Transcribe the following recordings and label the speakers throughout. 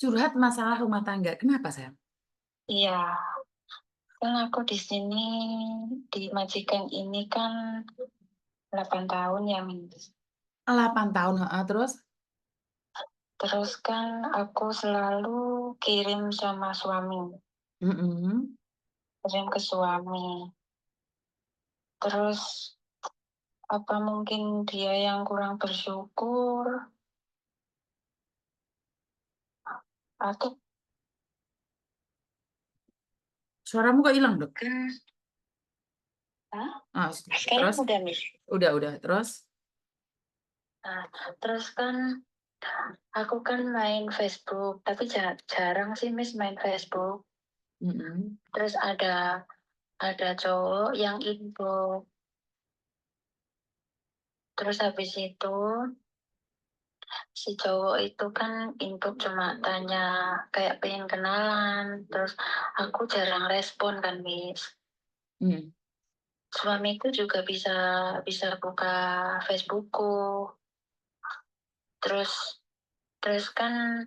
Speaker 1: Curhat masalah rumah tangga. Kenapa, sayang?
Speaker 2: Iya, kan aku di sini di majikan ini kan 8 tahun ya, Miss.
Speaker 1: 8 tahun, heeh, terus?
Speaker 2: Terus kan aku selalu kirim sama suami,
Speaker 1: Mhm.
Speaker 2: kirim ke suami. Terus apa mungkin dia yang kurang bersyukur atau
Speaker 1: Suaramu kok hilang, Dok?
Speaker 2: kan? Hah?
Speaker 1: Ah,
Speaker 2: Sekarang
Speaker 1: terus?
Speaker 2: udah, Miss.
Speaker 1: Udah, terus?
Speaker 2: Nah, terus kan aku kan main Facebook, tapi jarang sih, Miss, main Facebook.
Speaker 1: Mhm.
Speaker 2: Terus ada cowok yang info. Terus habis itu si cowok itu kan input cuma tanya kayak pengen kenalan. Terus aku jarang respon kan, Miss.
Speaker 1: Mhm.
Speaker 2: Suamiku juga bisa bisa buka Facebookku. Terus terus kan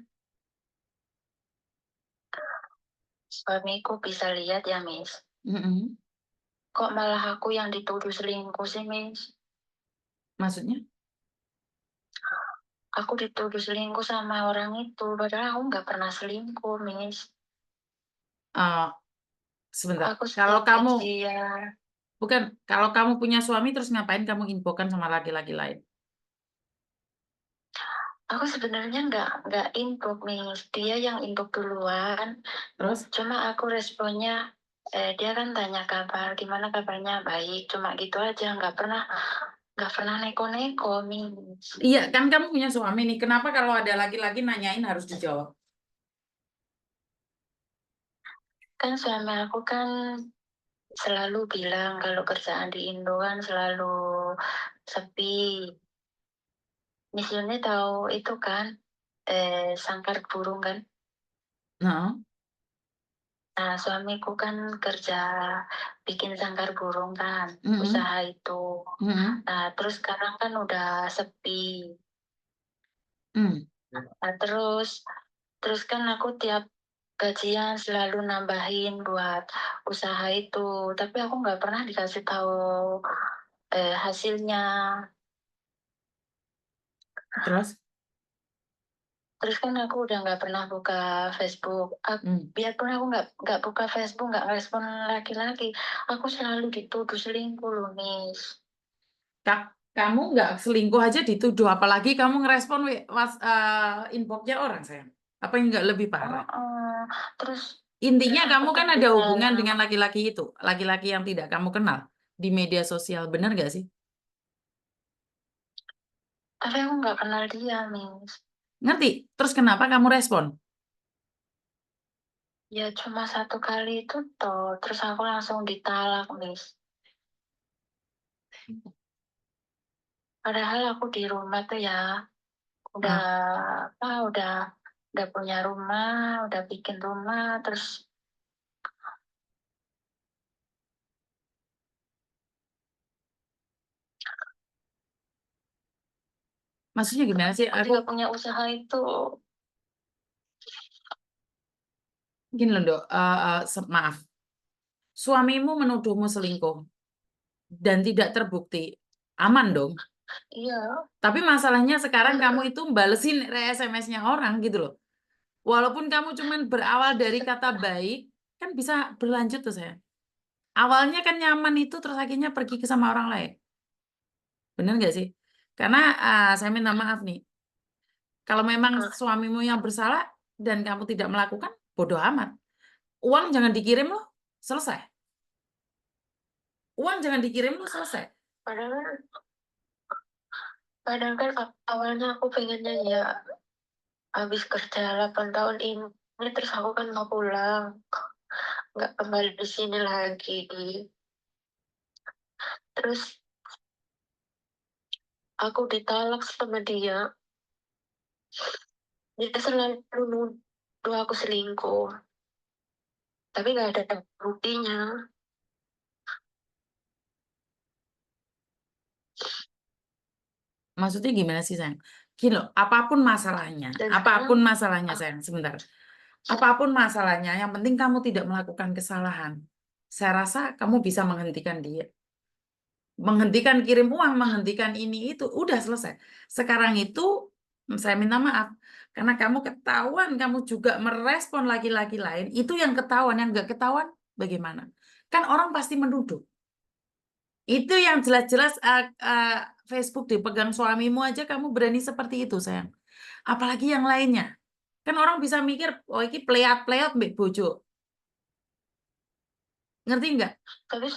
Speaker 2: suamiku bisa lihat ya, Miss.
Speaker 1: Mhm.
Speaker 2: Kok malah aku yang dituduh selingkuh sih, Miss?
Speaker 1: Maksudnya?
Speaker 2: Aku dituduh selingkuh sama orang itu, padahal aku nggak pernah selingkuh, Miss.
Speaker 1: Oh, sebentar.
Speaker 2: Aku
Speaker 1: Kalau
Speaker 2: setia
Speaker 1: kamu
Speaker 2: dia.
Speaker 1: bukan, kalau kamu punya suami terus ngapain kamu infokan sama laki-laki lain?
Speaker 2: Aku sebenarnya nggak input, Miss. Dia yang input duluan.
Speaker 1: Terus?
Speaker 2: Cuma aku responnya, dia kan tanya kabar, gimana kabarnya, baik. Cuma gitu aja, nggak pernah neko-neko, Miss.
Speaker 1: Iya, kan kamu punya suami nih. Kenapa kalau ada laki-laki nanyain harus dijawab?
Speaker 2: Kan suami aku kan selalu bilang kalau kerjaan di Indo kan selalu sepi. Miss Yuni tahu itu kan, sangkar burung kan.
Speaker 1: Nah,
Speaker 2: Nah, suamiku kan kerja bikin sangkar burung kan,
Speaker 1: mhm.
Speaker 2: usaha itu.
Speaker 1: Mhm.
Speaker 2: Nah, terus sekarang kan udah sepi.
Speaker 1: Mhm.
Speaker 2: Nah, terus kan aku tiap gajian selalu nambahin buat usaha itu, tapi aku nggak pernah dikasih tahu hasilnya.
Speaker 1: Terus?
Speaker 2: Terus kan aku udah nggak pernah buka Facebook.
Speaker 1: Hmm.
Speaker 2: Biarpun aku nggak buka Facebook, nggak respon laki-laki, aku selalu dituduh selingkuh loh, Miss.
Speaker 1: Kamu nggak selingkuh aja dituduh, apalagi kamu ngerespon inboxnya orang, sayang. Apa yang nggak lebih parah?
Speaker 2: Heeh. Terus
Speaker 1: Intinya
Speaker 2: terus aku
Speaker 1: kamu
Speaker 2: kan
Speaker 1: kan
Speaker 2: di
Speaker 1: ada hubungan
Speaker 2: dalam,
Speaker 1: dengan laki-laki itu, laki-laki yang tidak kamu kenal di media sosial, benar nggak sih?
Speaker 2: tapi aku nggak kenal dia, Miss.
Speaker 1: Ngerti? Terus kenapa kamu respon?
Speaker 2: Ya cuma satu kali itu toh, terus aku langsung ditalak, Miss. Padahal aku di rumah tuh ya udah
Speaker 1: Ah,
Speaker 2: udah punya rumah, udah bikin rumah, terus
Speaker 1: maksudnya gimana sih? Aku
Speaker 2: ketika punya usaha itu.
Speaker 1: gini loh, Dok. Maaf, suamimu menuduhmu selingkuh dan tidak terbukti, aman dong.
Speaker 2: Iya.
Speaker 1: Tapi masalahnya sekarang kamu itu balesin SMS-nya orang gitu loh. Walaupun kamu cuman berawal dari kata baik, kan bisa berlanjut tuh, saya. Awalnya kan nyaman itu, terus akhirnya pergi ke sama orang lain. Bener nggak sih? Karena saya minta maaf nih. Kalau memang suamimu yang bersalah dan kamu tidak melakukan, bodoh amat. Uang jangan dikirim loh, selesai. Uang jangan dikirim loh, selesai.
Speaker 2: Padahal padahal kan awalnya aku pengennya ya habis kerja 8 tahun ini terus aku kan mau pulang, nggak kembali di sini lagi. Terus aku ditalak sama dia. Dia selalu nuduh aku selingkuh, tapi nggak ada buktinya.
Speaker 1: Maksudnya gimana sih, sayang? Gini loh, apapun masalahnya,
Speaker 2: Dan
Speaker 1: apapun
Speaker 2: sekarang
Speaker 1: masalahnya sayang, sebentar. Apapun masalahnya, yang penting kamu tidak melakukan kesalahan. Saya rasa kamu bisa menghentikan dia. Menghentikan kirim uang, menghentikan ini itu, udah selesai. Sekarang itu saya minta maaf karena kamu ketahuan, kamu juga merespon laki-laki lain, itu yang ketahuan, yang nggak ketahuan bagaimana? Kan orang pasti menuduh. Itu yang jelas-jelas Facebook dipegang suamimu aja kamu berani seperti itu, sayang. Apalagi yang lainnya. Kan orang bisa mikir, oh ini peleat-peleot mbak bojo. Ngerti nggak?
Speaker 2: tapi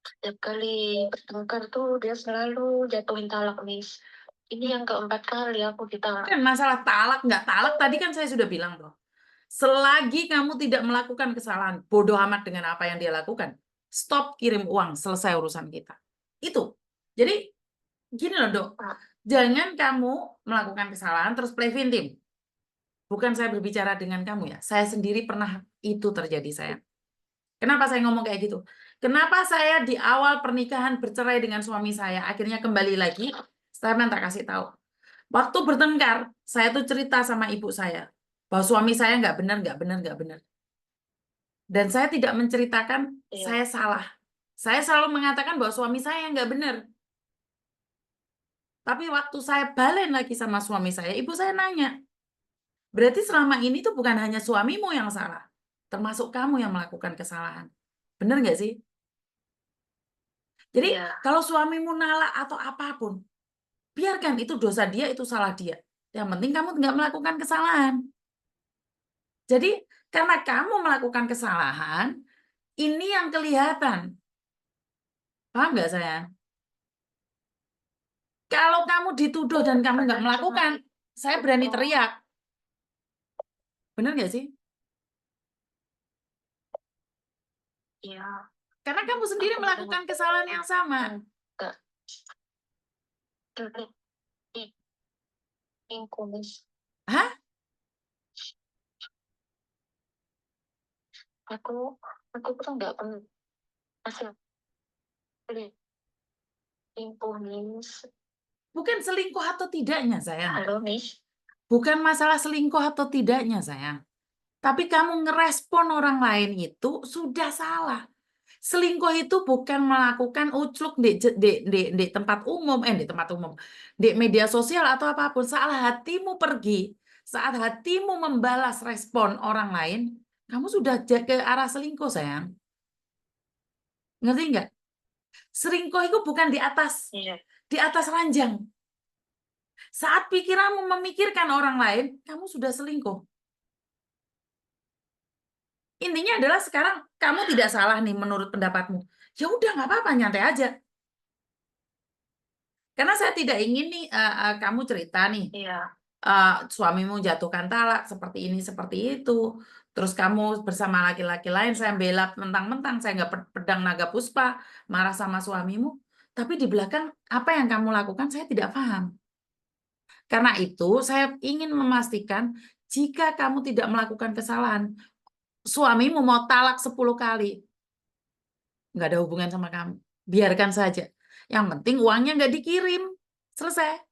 Speaker 2: setiap kali bertengkar tuh dia selalu jatuhin talak, Miss. Ini yang keempat kali aku ditalak.
Speaker 1: Kan masalah talak nggak talak tadi kan saya sudah bilang tuh. Selagi kamu tidak melakukan kesalahan, bodoh amat dengan apa yang dia lakukan. Stop kirim uang, selesai urusan kita. Itu. Jadi gini loh dok, jangan kamu melakukan kesalahan terus play victim. Bukan saya berbicara dengan kamu ya, saya sendiri pernah itu terjadi saya. Kenapa saya ngomong kayak gitu? Kenapa saya di awal pernikahan bercerai dengan suami saya, akhirnya kembali lagi, saya minta kasih tahu. Waktu bertengkar, saya tuh cerita sama ibu saya, bahwa suami saya nggak benar, nggak benar, nggak benar. Dan saya tidak menceritakan saya
Speaker 2: Iya.
Speaker 1: salah. Saya selalu mengatakan bahwa suami saya nggak benar. Tapi waktu saya balen lagi sama suami saya, ibu saya nanya, berarti selama ini tuh bukan hanya suamimu yang salah, termasuk kamu yang melakukan kesalahan. Benar nggak sih? Jadi
Speaker 2: Iya.
Speaker 1: kalau suamimu nolak atau apapun, biarkan itu dosa dia, itu salah dia. Yang penting kamu nggak melakukan kesalahan. Jadi karena kamu melakukan kesalahan, ini yang kelihatan. Paham nggak saya? Kalau kamu dituduh dan kamu nggak
Speaker 2: Padahal cuma
Speaker 1: melakukan, saya berani
Speaker 2: itu.
Speaker 1: teriak. Benar nggak sih?
Speaker 2: Iya.
Speaker 1: Karena kamu sendiri
Speaker 2: Aku
Speaker 1: melakukan kesalahan yang sama.
Speaker 2: enggak selingkuh, Miss.
Speaker 1: Hah?
Speaker 2: Aku tuh nggak pernah selingkuh, Miss.
Speaker 1: Bukan selingkuh atau tidaknya, sayang.
Speaker 2: Halo, Miss.
Speaker 1: Bukan masalah selingkuh atau tidaknya, sayang. Tapi kamu ngerespon orang lain itu sudah salah. Selingkuh itu bukan melakukan ucluk di tempat umum, di tempat umum, di media sosial atau apapun. Saat hatimu pergi, saat hatimu membalas respon orang lain, kamu sudah ke arah selingkuh, sayang. Ngerti nggak? Selingkuh itu bukan
Speaker 2: Iya.
Speaker 1: di atas ranjang. Saat pikiranmu memikirkan orang lain, kamu sudah selingkuh. Intinya adalah sekarang kamu tidak salah nih menurut pendapatmu. Ya udah nggak apa-apa, nyantai aja. Karena saya tidak ingin nih kamu cerita nih
Speaker 2: Iya.
Speaker 1: suamimu jatuhkan talak seperti ini seperti itu. Terus kamu bersama laki-laki lain, saya bela mentang-mentang saya nggak pedang naga puspa, marah sama suamimu. Tapi di belakang apa yang kamu lakukan saya tidak paham. Karena itu saya ingin memastikan jika kamu tidak melakukan kesalahan, suamimu mau talak 10 kali, nggak ada hubungan sama kamu. Biarkan saja. Yang penting uangnya nggak dikirim. Selesai.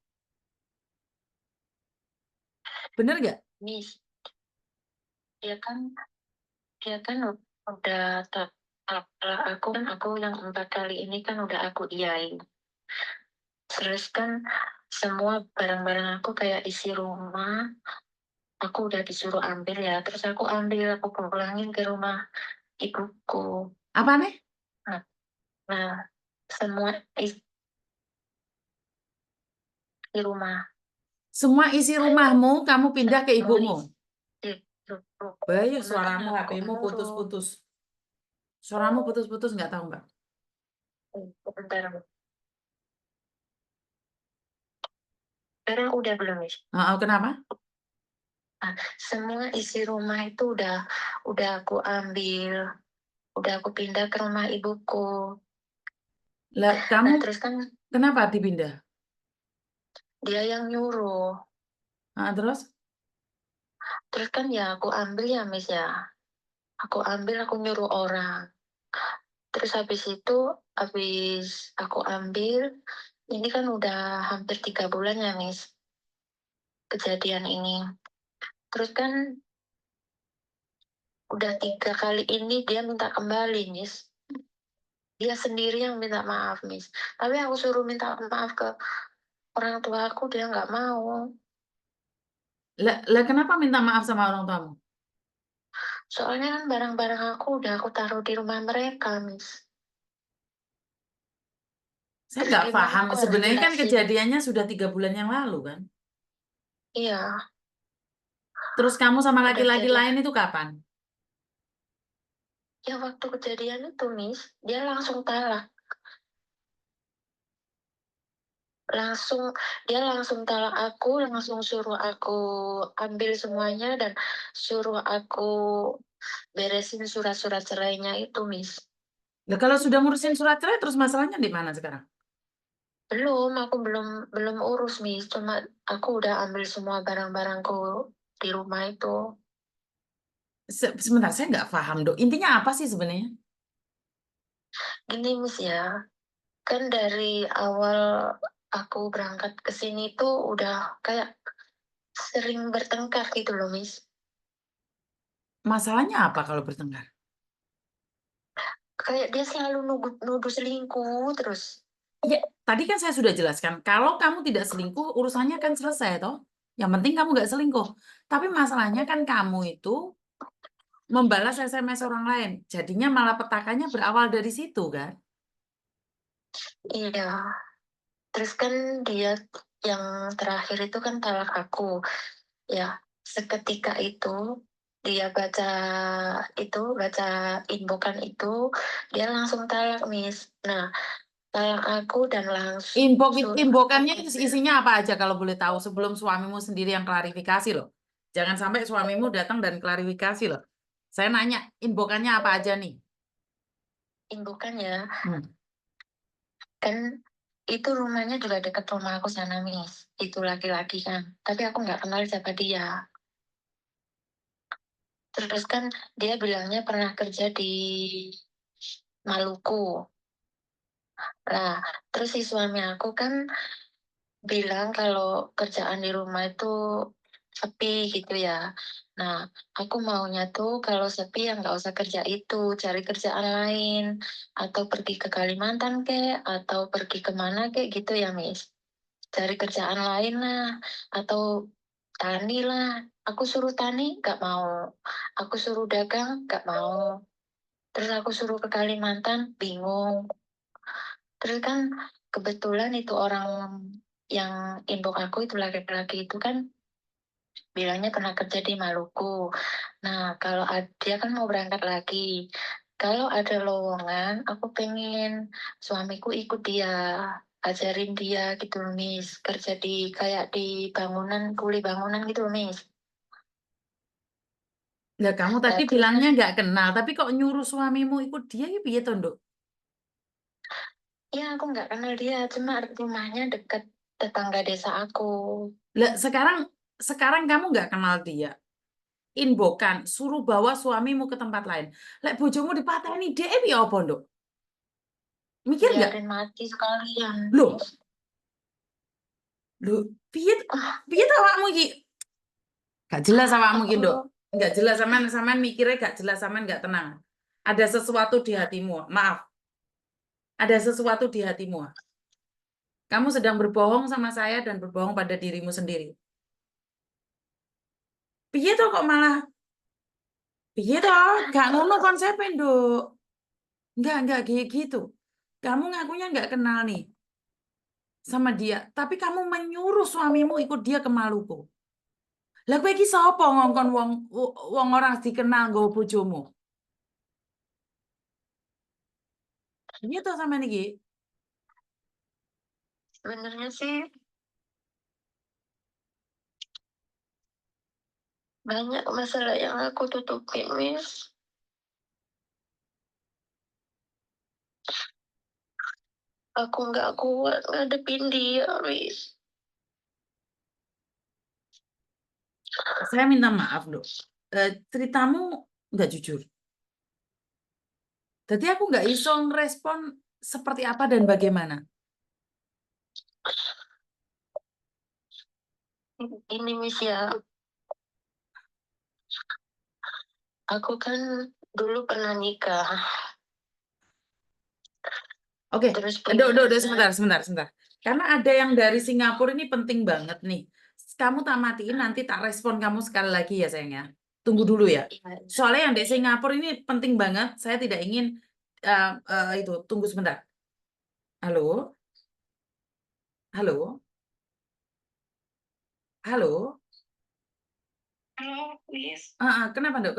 Speaker 1: Bener nggak?
Speaker 2: Miss, dia kan udah talak aku yang 4 kali ini kan udah aku iyain. Terus kan semua barang-barang aku kayak isi rumah, aku udah disuruh ambil ya. Terus aku ambil, aku pulangin ke rumah ibuku.
Speaker 1: Apa nih?
Speaker 2: Nah, nah, semua isi rumah.
Speaker 1: Semua isi rumahmu kamu pindah ke
Speaker 2: Semua
Speaker 1: ibumu.
Speaker 2: isi
Speaker 1: Bahaya suaramu,
Speaker 2: rumah aku
Speaker 1: HP-mu
Speaker 2: nyuruh.
Speaker 1: putus-putus. Suaramu putus-putus nggak tahu Mbak?
Speaker 2: Bentar. Sekarang udah belum, Miss?
Speaker 1: Kenapa?
Speaker 2: Nah, semua isi rumah itu udah aku ambil, udah aku pindah ke rumah ibuku.
Speaker 1: Lah, kamu
Speaker 2: Nah, terus kan
Speaker 1: kenapa dipindah?
Speaker 2: dia yang nyuruh.
Speaker 1: Terus?
Speaker 2: Terus kan ya aku ambil ya, Miss ya. Aku ambil, aku nyuruh orang. Terus habis aku ambil, ini kan udah hampir 3 bulan ya, Miss, kejadian ini. Terus kan udah 3 kali ini dia minta kembali, Miss. Dia sendiri yang minta maaf, Miss. Tapi aku suruh minta maaf ke orang tua aku, dia nggak mau.
Speaker 1: Lah kenapa minta maaf sama orang tuamu?
Speaker 2: Soalnya kan barang-barang aku udah aku taruh di rumah mereka, Miss.
Speaker 1: Saya
Speaker 2: Terus
Speaker 1: nggak
Speaker 2: gimana
Speaker 1: paham.
Speaker 2: aku harus
Speaker 1: Sebenarnya kan
Speaker 2: jelasin?
Speaker 1: kejadiannya sudah 3 bulan yang lalu kan.
Speaker 2: Iya,
Speaker 1: Terus kamu sama
Speaker 2: udah
Speaker 1: laki-laki
Speaker 2: kejadian.
Speaker 1: lain itu kapan?
Speaker 2: Ya waktu kejadian itu, Miss, dia langsung talak. Langsung dia langsung talak aku, langsung suruh aku ambil semuanya dan suruh aku beresin surat-surat cerainya itu, Miss.
Speaker 1: Lah kalau sudah ngurusin surat cerai terus masalahnya di mana sekarang?
Speaker 2: Aku belum urus, Miss. Cuma aku udah ambil semua barang-barangku di rumah itu.
Speaker 1: Sebentar, saya nggak paham, Dok. Intinya apa sih sebenarnya?
Speaker 2: Gini, Miss ya, kan dari awal aku berangkat ke sini tuh udah kayak sering bertengkar gitu loh, Miss.
Speaker 1: Masalahnya apa kalau bertengkar?
Speaker 2: Kayak dia selalu nuduh, nuduh selingkuh terus.
Speaker 1: Ya, tadi kan saya sudah jelaskan, kalau kamu tidak selingkuh, urusannya kan selesai, toh. Yang penting kamu nggak selingkuh. Tapi masalahnya kan kamu itu membalas SMS orang lain. Jadinya malah petakannya berawal dari situ, kan?
Speaker 2: Iya, terus kan dia yang terakhir itu kan talak aku. Ya, seketika itu dia baca inbokan itu, dia langsung talak, Miss. Nah, talak aku dan langsung suruh aku
Speaker 1: Inbokannya itu
Speaker 2: ambil.
Speaker 1: isinya apa aja kalau boleh tahu sebelum suamimu sendiri yang klarifikasi loh. Jangan sampai suamimu datang dan klarifikasi loh. Saya nanya, inbokannya apa aja nih?
Speaker 2: Inbokannya
Speaker 1: Hmm.
Speaker 2: kan itu rumahnya juga dekat rumah aku sana, Miss. Itu laki-laki kan. Tapi aku nggak kenal siapa dia. Terus kan dia bilangnya pernah kerja di Maluku. Nah, terus si suami aku kan bilang kalau kerjaan di rumah itu sepi gitu ya. Nah, aku maunya tuh kalau sepi ya nggak usah kerja itu, cari kerjaan lain. Atau pergi ke Kalimantan kek, atau pergi kemana kek gitu ya, Miss. Cari kerjaan lain lah, atau tani lah. Aku suruh tani, nggak mau. Aku suruh dagang, nggak mau. Terus aku suruh ke Kalimantan, bingung. Terus kan kebetulan itu orang yang inbox aku itu laki-laki itu kan bilangnya pernah kerja di Maluku. Nah, kalau dia kan mau berangkat lagi. Kalau ada lowongan, aku pengen suamiku ikut dia, ajarin dia gitu loh, Miss. Kerja di kayak di bangunan, kuli bangunan gitu loh, Miss.
Speaker 1: Lah kamu
Speaker 2: Nah,
Speaker 1: tadi
Speaker 2: terus kan,
Speaker 1: bilangnya nggak kenal, tapi kok nyuruh suamimu ikut dia, ya piye toh, Nduk?
Speaker 2: ya aku nggak kenal dia, cuma rumahnya dekat tetangga desa aku.
Speaker 1: Lah sekarang kamu nggak kenal dia. Inbokan, suruh bawa suamimu ke tempat lain. Lek bojomu dipateni dia piye apa, Nduk? Mikir nggak?
Speaker 2: Biarin mati sekalian,
Speaker 1: Loh,
Speaker 2: Miss.
Speaker 1: loh, piye
Speaker 2: Ah,
Speaker 1: piye tau awakmu iki? Gak jelas awakmu iki,
Speaker 2: aku
Speaker 1: Nduk. Nggak jelas sampean mikirnya gak jelas sampean nggak tenang. Ada sesuatu di hatimu. Maaf, ada sesuatu di hatimu. Kamu sedang berbohong sama saya dan berbohong pada dirimu sendiri. Piye toh kok malah piye toh? Gak ngono konsepnya, Nduk. Enggak kayak gitu. Kamu ngakunya nggak kenal nih sama dia, tapi kamu menyuruh suamimu ikut dia ke Maluku. Lah kowe iki sapa ngongkon wong wong orang dikenal nggo bojomu? Piye toh sampean iki?
Speaker 2: sebenarnya sih banyak masalah yang aku tutupin, Miss. Aku nggak kuat ngadepin dia, Miss.
Speaker 1: Saya minta maaf, Dok. Ceritamu nggak jujur. Jadi aku nggak iso ngerespon seperti apa dan bagaimana.
Speaker 2: Ini Miss ya, aku kan dulu pernah nikah,
Speaker 1: Oke,
Speaker 2: terus punya anak.
Speaker 1: sebentar. Karena ada yang dari Singapura ini penting banget nih. Kamu tak matiin, nanti tak respon kamu sekali lagi ya sayangnya. Tunggu dulu ya.
Speaker 2: Iya,
Speaker 1: Soalnya yang dari Singapura ini penting banget. Saya tidak ingin itu. Tunggu sebentar. Halo, halo, halo.
Speaker 2: halo, Miss.
Speaker 1: Kenapa, Dok?